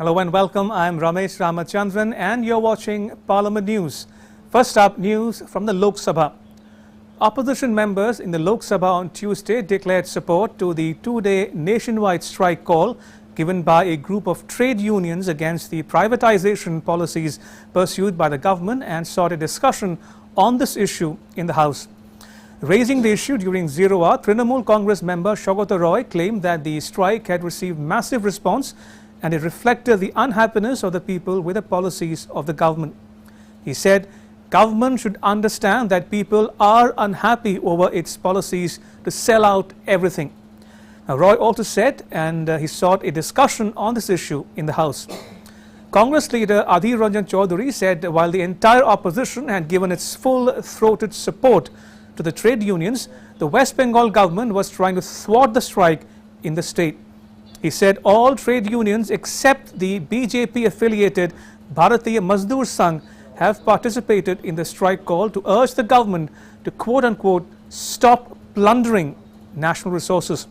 Hello and welcome. I am Ramesh Ramachandran and you're watching Parliament News. First up, news from the Lok Sabha. Opposition members in the Lok Sabha on Tuesday declared support to the two-day nationwide strike call given by a group of trade unions against the privatization policies pursued by the government and sought a discussion on this issue in the House. Raising the issue during zero hour, Trinamool Congress member Saugata Roy claimed that the strike had received massive response and it reflected the unhappiness of the people with the policies of the government. He said, government should understand that people are unhappy over its policies to sell out everything. Now, Roy also said, and he sought a discussion on this issue in the House. Congress leader Adhir Ranjan Chaudhary said while the entire opposition had given its full-throated support to the trade unions, the West Bengal government was trying to thwart the strike in the state. He said all trade unions except the BJP-affiliated Bharatiya Mazdoor Sangh have participated in the strike call to urge the government to quote-unquote stop plundering national resources.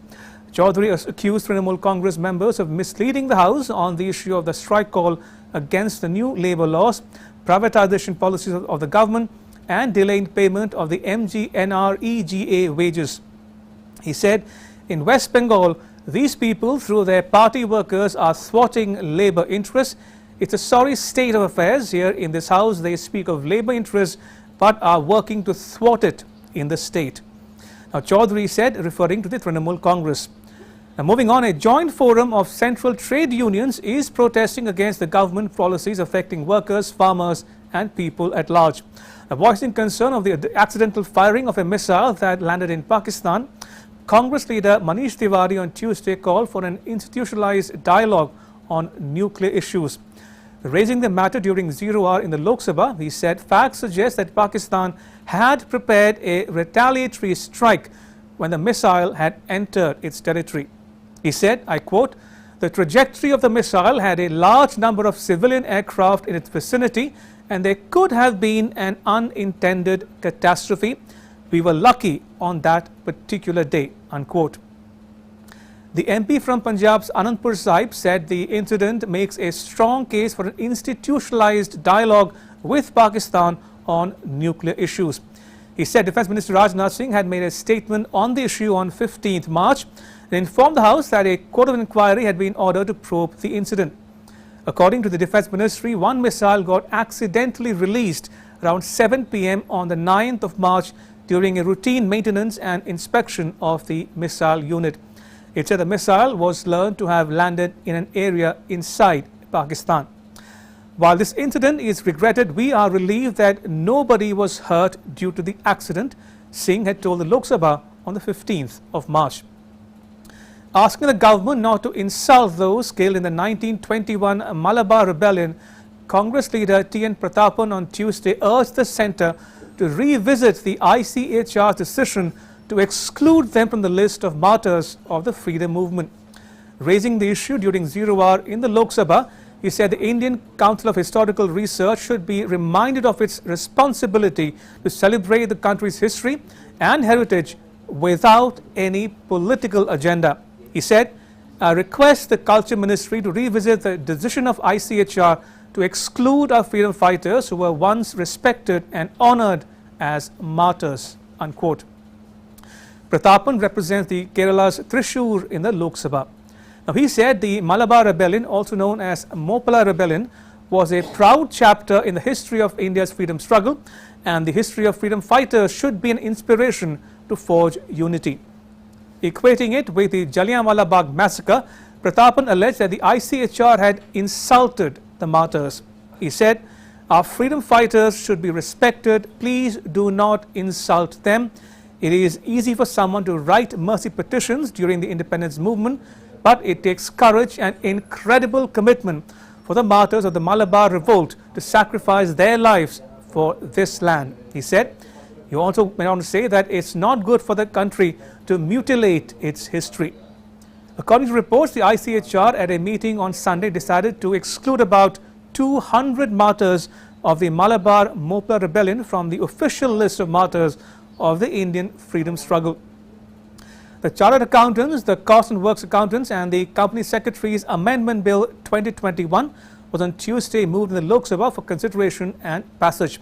Chaudhary accused Trinamool Congress members of misleading the House on the issue of the strike call against the new labour laws, privatization policies of the government and delaying payment of the MGNREGA wages. He said, in West Bengal, these people through their party workers are thwarting labour interests. It's a sorry state of affairs. Here in this House they speak of labour interests but are working to thwart it in the state. Now Chaudhary said, referring to the Trinamool Congress. Now moving on, a joint forum of central trade unions is protesting against the government policies affecting workers, farmers and people at large. Now, voicing concern of the accidental firing of a missile that landed in Pakistan, Congress leader Manish Tiwari on Tuesday called for an institutionalized dialogue on nuclear issues. Raising the matter during zero hour in the Lok Sabha, he said facts suggest that Pakistan had prepared a retaliatory strike when the missile had entered its territory. He said, I quote, the trajectory of the missile had a large number of civilian aircraft in its vicinity and there could have been an unintended catastrophe. We were lucky on that particular day, unquote. The MP from Punjab's Anandpur Sahib said the incident makes a strong case for an institutionalized dialogue with Pakistan on nuclear issues. He said Defence Minister Rajnath Singh had made a statement on the issue on 15th March and informed the House that a court of inquiry had been ordered to probe the incident. According to the Defence Ministry, one missile got accidentally released around 7 p.m. on the 9th of March during a routine maintenance and inspection of the missile unit. It said the missile was learned to have landed in an area inside Pakistan. While this incident is regretted, we are relieved that nobody was hurt due to the accident, Singh had told the Lok Sabha on the 15th of March. Asking the government not to insult those killed in the 1921 Malabar Rebellion, Congress leader T.N. Pratapan on Tuesday urged the centre to revisit the ICHR's decision to exclude them from the list of martyrs of the freedom movement. Raising the issue during zero hour in the Lok Sabha, he said the Indian Council of Historical Research should be reminded of its responsibility to celebrate the country's history and heritage without any political agenda. He said, I request the Culture Ministry to revisit the decision of ICHR to exclude our freedom fighters who were once respected and honoured as martyrs, unquote. Pratapan represents the Kerala's Thrissur in the Lok Sabha. Now he said the Malabar Rebellion, also known as Malabar Rebellion, was a proud chapter in the history of India's freedom struggle and the history of freedom fighters should be an inspiration to forge unity. Equating it with the Jallianwala Bagh massacre, Pratapan alleged that the ICHR had insulted the martyrs. He said, our freedom fighters should be respected. Please do not insult them. It is easy for someone to write mercy petitions during the independence movement, but it takes courage and incredible commitment for the martyrs of the Malabar Revolt to sacrifice their lives for this land. He said, he also went on to say that it's not good for the country to mutilate its history. According to reports, the ICHR at a meeting on Sunday decided to exclude about 200 martyrs of the Malabar Rebellion from the official list of martyrs of the Indian freedom struggle. The Chartered Accountants, the Cost and Works Accountants and the Company Secretaries Amendment Bill 2021 was on Tuesday moved in the Lok Sabha for consideration and passage.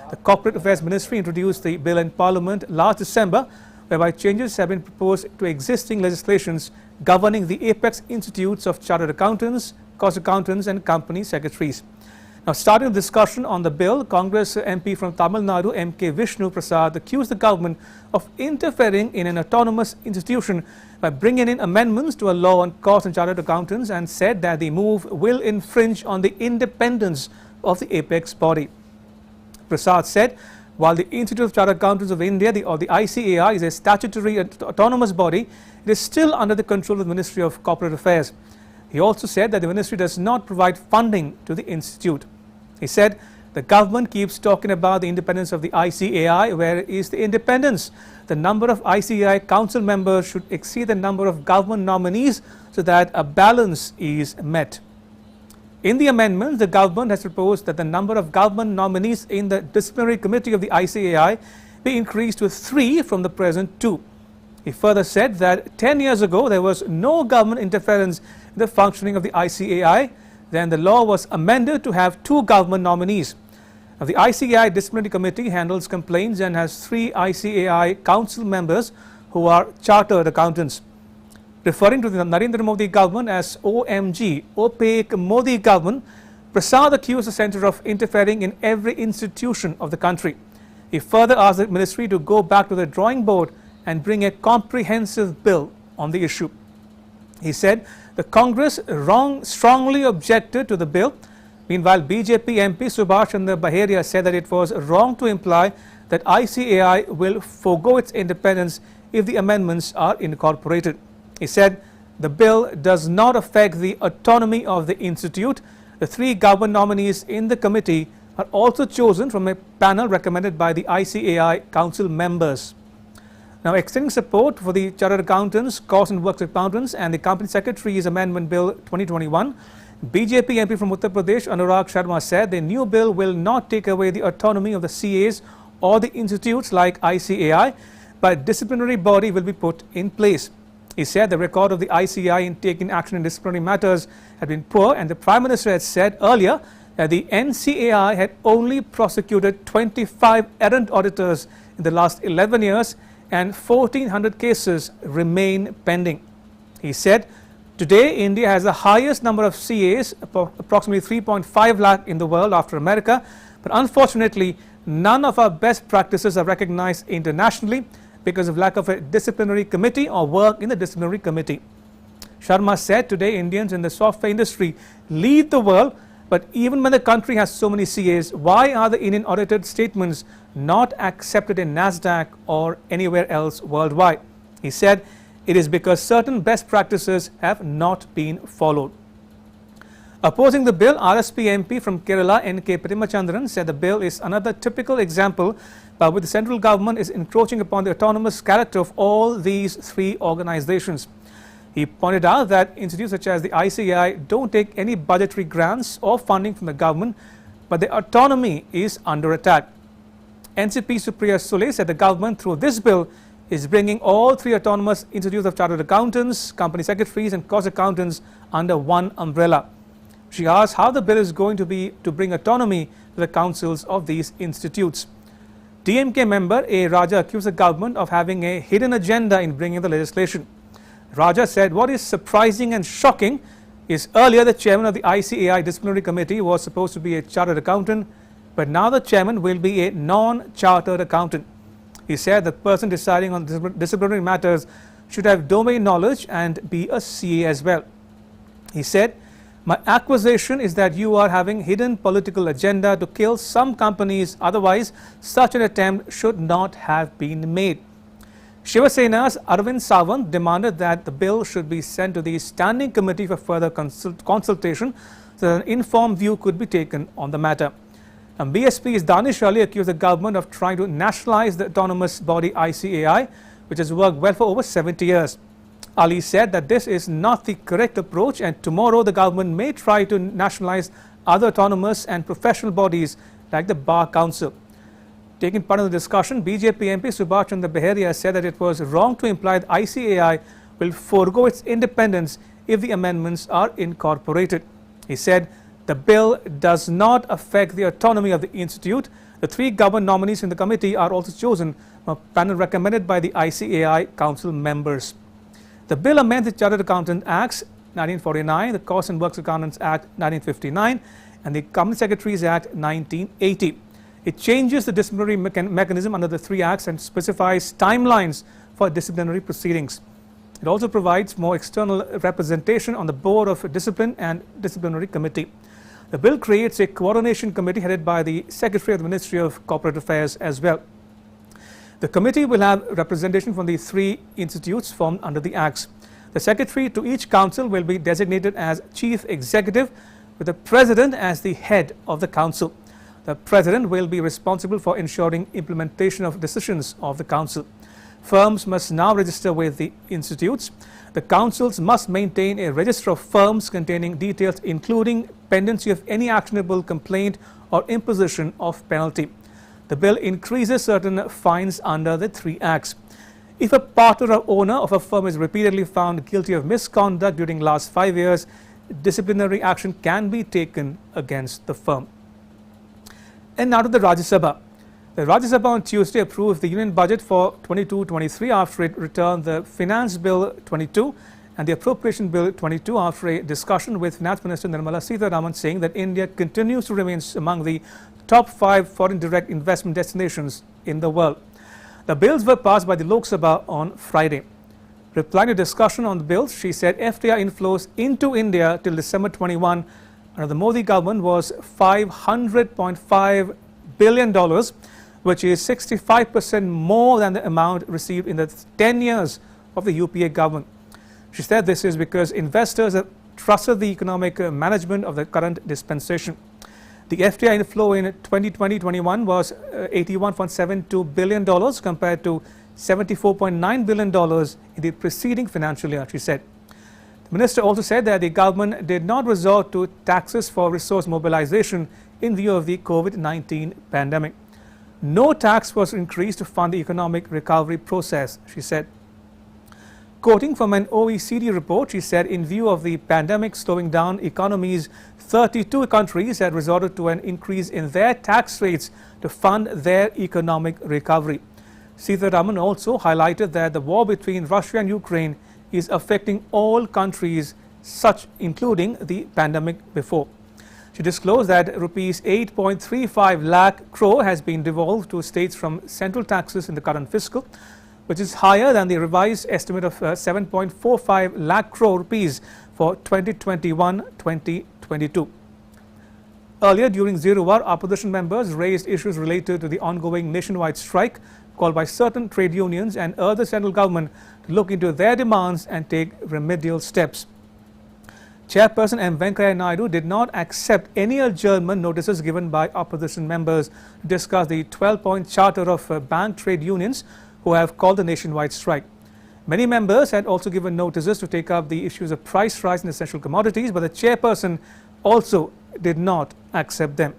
The Corporate Affairs Ministry introduced the bill in Parliament last December, whereby changes have been proposed to existing legislations governing the apex institutes of Chartered Accountants, Cost Accountants and Company Secretaries. Now, starting the discussion on the bill, Congress MP from Tamil Nadu, M.K. Vishnu Prasad, accused the government of interfering in an autonomous institution by bringing in amendments to a law on cost and chartered accountants and said that the move will infringe on the independence of the apex body. Prasad said, while the Institute of Chartered Accountants of India, or the ICAI, is a statutory autonomous body, it is still under the control of the Ministry of Corporate Affairs. He also said that the ministry does not provide funding to the institute. He said, the government keeps talking about the independence of the ICAI. Where is the independence? The number of ICAI council members should exceed the number of government nominees so that a balance is met. In the amendments, the government has proposed that the number of government nominees in the disciplinary committee of the ICAI be increased to 3 from the present 2. He further said that 10 years ago there was no government interference in the functioning of the ICAI. Then the law was amended to have 2 government nominees. Now, the ICAI Disciplinary Committee handles complaints and has 3 ICAI council members who are chartered accountants. Referring to the Narendra Modi government as OMG, opaque Modi government, Prasad accused the centre of interfering in every institution of the country. He further asked the ministry to go back to the drawing board and bring a comprehensive bill on the issue. He said the Congress strongly objected to the bill. Meanwhile, BJP MP Subhash Chandra Baheria said that it was wrong to imply that ICAI will forego its independence if the amendments are incorporated. He said the bill does not affect the autonomy of the institute. The 3 government nominees in the committee are also chosen from a panel recommended by the ICAI council members. Now, extending support for the Chartered Accountants, Cost and Works Accountants and the Company Secretaries Amendment Bill 2021, BJP MP from Uttar Pradesh Anurag Sharma said the new bill will not take away the autonomy of the CAs or the institutes like ICAI, but disciplinary body will be put in place. He said the record of the ICAI in taking action in disciplinary matters had been poor, and the Prime Minister had said earlier that the NCAI had only prosecuted 25 errant auditors in the last 11 years and 1,400 cases remain pending. He said, today India has the highest number of CAs, approximately 3.5 lakh in the world after America, but unfortunately none of our best practices are recognized internationally because of lack of a disciplinary committee or work in the disciplinary committee. Sharma said today Indians in the software industry lead the world, but even when the country has so many CAs, why are the Indian audited statements not accepted in NASDAQ or anywhere else worldwide? He said it is because certain best practices have not been followed. Opposing the bill, RSP MP from Kerala, N.K. Patimachandran, said the bill is another typical example by which the central government is encroaching upon the autonomous character of all these 3 organizations. He pointed out that institutes such as the ICAI don't take any budgetary grants or funding from the government, but their autonomy is under attack. NCP Supriya Sule said the government through this bill is bringing all 3 autonomous institutes of chartered accountants, company secretaries and cost accountants under one umbrella. She asked how the bill is going to be to bring autonomy to the councils of these institutes. DMK member A. Raja accused the government of having a hidden agenda in bringing the legislation. Raja said what is surprising and shocking is earlier the chairman of the ICAI disciplinary committee was supposed to be a chartered accountant, but now the chairman will be a non-chartered accountant. He said the person deciding on disciplinary matters should have domain knowledge and be a CA as well. He said, my accusation is that you are having hidden political agenda to kill some companies, otherwise such an attempt should not have been made. Shiva Sena's Arvind Sawant demanded that the bill should be sent to the Standing Committee for further consultation so that an informed view could be taken on the matter. And BSP's Danish Ali accused the government of trying to nationalize the autonomous body ICAI, which has worked well for over 70 years. Ali said that this is not the correct approach, and tomorrow the government may try to nationalize other autonomous and professional bodies like the Bar Council. Taking part in the discussion, BJP MP Subhash Chandra Beheria said that it was wrong to imply that ICAI will forego its independence if the amendments are incorporated. He said the bill does not affect the autonomy of the institute. The 3 government nominees in the committee are also chosen from a panel recommended by the ICAI council members. The bill amends the Chartered Accountant Acts 1949, the Cost and Works Accountants Act 1959 and the Company Secretaries Act 1980. It changes the disciplinary mechanism under the 3 acts and specifies timelines for disciplinary proceedings. It also provides more external representation on the Board of Discipline and Disciplinary Committee. The bill creates a coordination committee headed by the Secretary of the Ministry of Corporate Affairs as well. The committee will have representation from the 3 institutes formed under the acts. The secretary to each council will be designated as Chief Executive, with the President as the head of the council. The President will be responsible for ensuring implementation of decisions of the Council. Firms must now register with the institutes. The councils must maintain a register of firms containing details including pendency of any actionable complaint or imposition of penalty. The bill increases certain fines under the 3 acts. If a partner or owner of a firm is repeatedly found guilty of misconduct during last 5 years, disciplinary action can be taken against the firm. And now to the Rajya Sabha. The Rajya Sabha on Tuesday approved the Union Budget for 22-23 after it returned the Finance Bill 22 and the Appropriation Bill 22 after a discussion with Finance Minister Nirmala Sitharaman saying that India continues to remain among the top 5 foreign direct investment destinations in the world. The bills were passed by the Lok Sabha on Friday. Replying to discussion on the bills, she said FDI inflows into India till December 21 under the Modi government was $500.5 billion, which is 65% more than the amount received in the 10 years of the UPA government. She said this is because investors have trusted the economic management of the current dispensation. The FDI inflow in 2020-21 was $81.72 billion compared to $74.9 billion in the preceding financial year, she said. The minister also said that the government did not resort to taxes for resource mobilization in view of the COVID-19 pandemic. No tax was increased to fund the economic recovery process, she said. Quoting from an OECD report, she said in view of the pandemic slowing down economies, 32 countries had resorted to an increase in their tax rates to fund their economic recovery. Sitharaman also highlighted that the war between Russia and Ukraine is affecting all countries, including the pandemic before. She disclosed that rupees 8.35 lakh crore has been devolved to states from central taxes in the current fiscal, which is higher than the revised estimate of 7.45 lakh crore rupees for 2021-2022. Earlier during Zero Hour, opposition members raised issues related to the ongoing nationwide strike called by certain trade unions and urged the central government to look into their demands and take remedial steps. Chairperson M. Venkaiah Naidu did not accept any adjournment notices given by opposition members to discuss the 12-point charter of bank trade unions who have called the nationwide strike. Many members had also given notices to take up the issues of price rise in essential commodities, but the chairperson also did not accept them.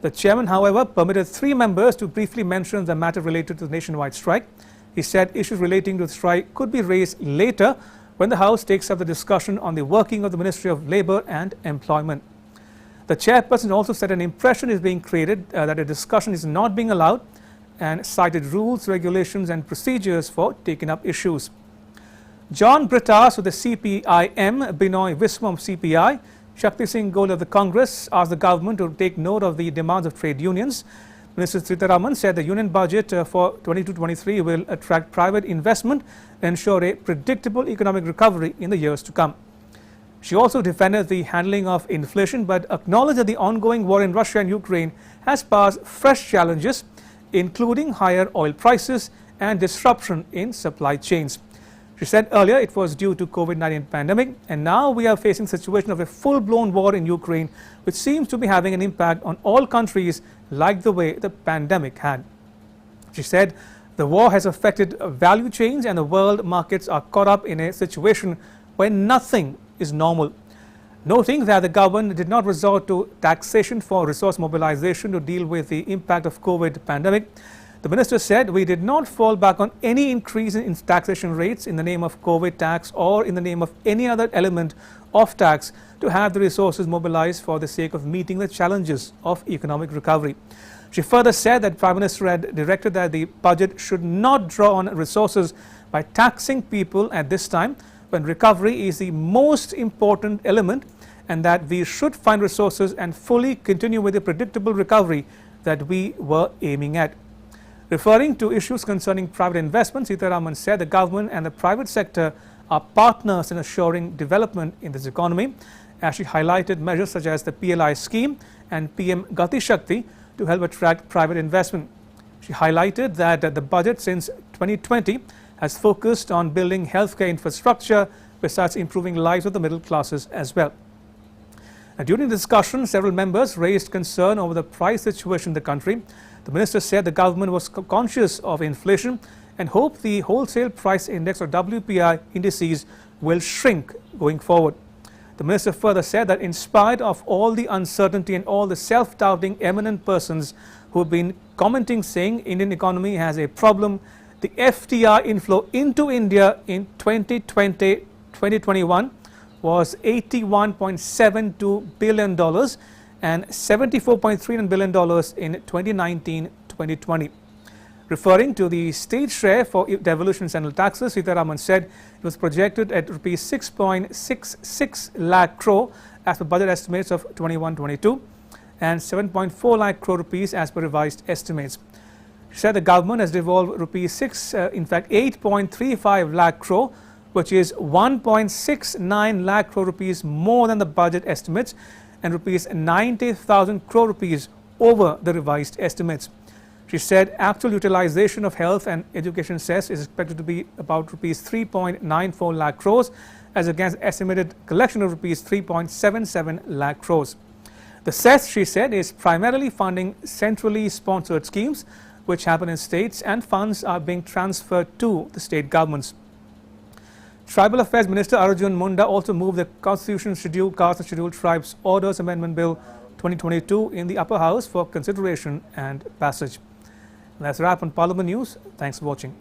The chairman, however, permitted 3 members to briefly mention the matter related to the nationwide strike. He said issues relating to the strike could be raised later when the House takes up the discussion on the working of the Ministry of Labour and Employment. The chairperson also said an impression is being created that a discussion is not being allowed and cited rules, regulations and procedures for taking up issues. John Brittas of the CPIM, Binoy Viswam of CPI, Shakti Singh Goel of the Congress asked the government to take note of the demands of trade unions. Minister Sitharaman said the union budget for 22-23 will attract private investment and ensure a predictable economic recovery in the years to come. She also defended the handling of inflation but acknowledged that the ongoing war in Russia and Ukraine has posed fresh challenges, including higher oil prices and disruption in supply chains. She said earlier it was due to COVID-19 pandemic, and now we are facing a situation of a full-blown war in Ukraine, which seems to be having an impact on all countries like the way the pandemic had. She said the war has affected value chains and the world markets are caught up in a situation where nothing is normal. Noting that the government did not resort to taxation for resource mobilization to deal with the impact of COVID pandemic, the minister said, "We did not fall back on any increase in taxation rates in the name of COVID tax or in the name of any other element of tax to have the resources mobilized for the sake of meeting the challenges of economic recovery." She further said that Prime Minister had directed that the budget should not draw on resources by taxing people at this time when recovery is the most important element, and that we should find resources and fully continue with the predictable recovery that we were aiming at. Referring to issues concerning private investment, Sitharaman said the government and the private sector are partners in assuring development in this economy, as she highlighted measures such as the PLI scheme and PM Gati Shakti to help attract private investment. She highlighted that the budget since 2020 has focused on building healthcare infrastructure besides improving lives of the middle classes as well. During the discussion, several members raised concern over the price situation in the country. The minister said the government was conscious of inflation and hoped the wholesale price index or WPI indices will shrink going forward. The minister further said that in spite of all the uncertainty and all the self-doubting eminent persons who have been commenting saying Indian economy has a problem, the FDI inflow into India in 2020-2021 was $81.72 billion and $74.39 billion in 2019-2020. Referring to the state share for devolution central taxes, Sitharaman said it was projected at Rs 6.66 lakh crore as per budget estimates of 21-22 and 7.4 lakh crore rupees as per revised estimates. She said the government has devolved Rs 8.35 lakh crore, which is 1.69 lakh crore rupees more than the budget estimates and Rs 90,000 crore rupees over the revised estimates. She said actual utilization of health and education cess is expected to be about Rs 3.94 lakh crores as against estimated collection of Rs 3.77 lakh crores. The cess, she said, is primarily funding centrally sponsored schemes which happen in states, and funds are being transferred to the state governments. Tribal Affairs Minister Arjun Munda also moved the Constitution Scheduled Castes and Scheduled Tribes Orders Amendment Bill 2022 in the upper house for consideration and passage. That's a wrap on Parliament News. Thanks for watching.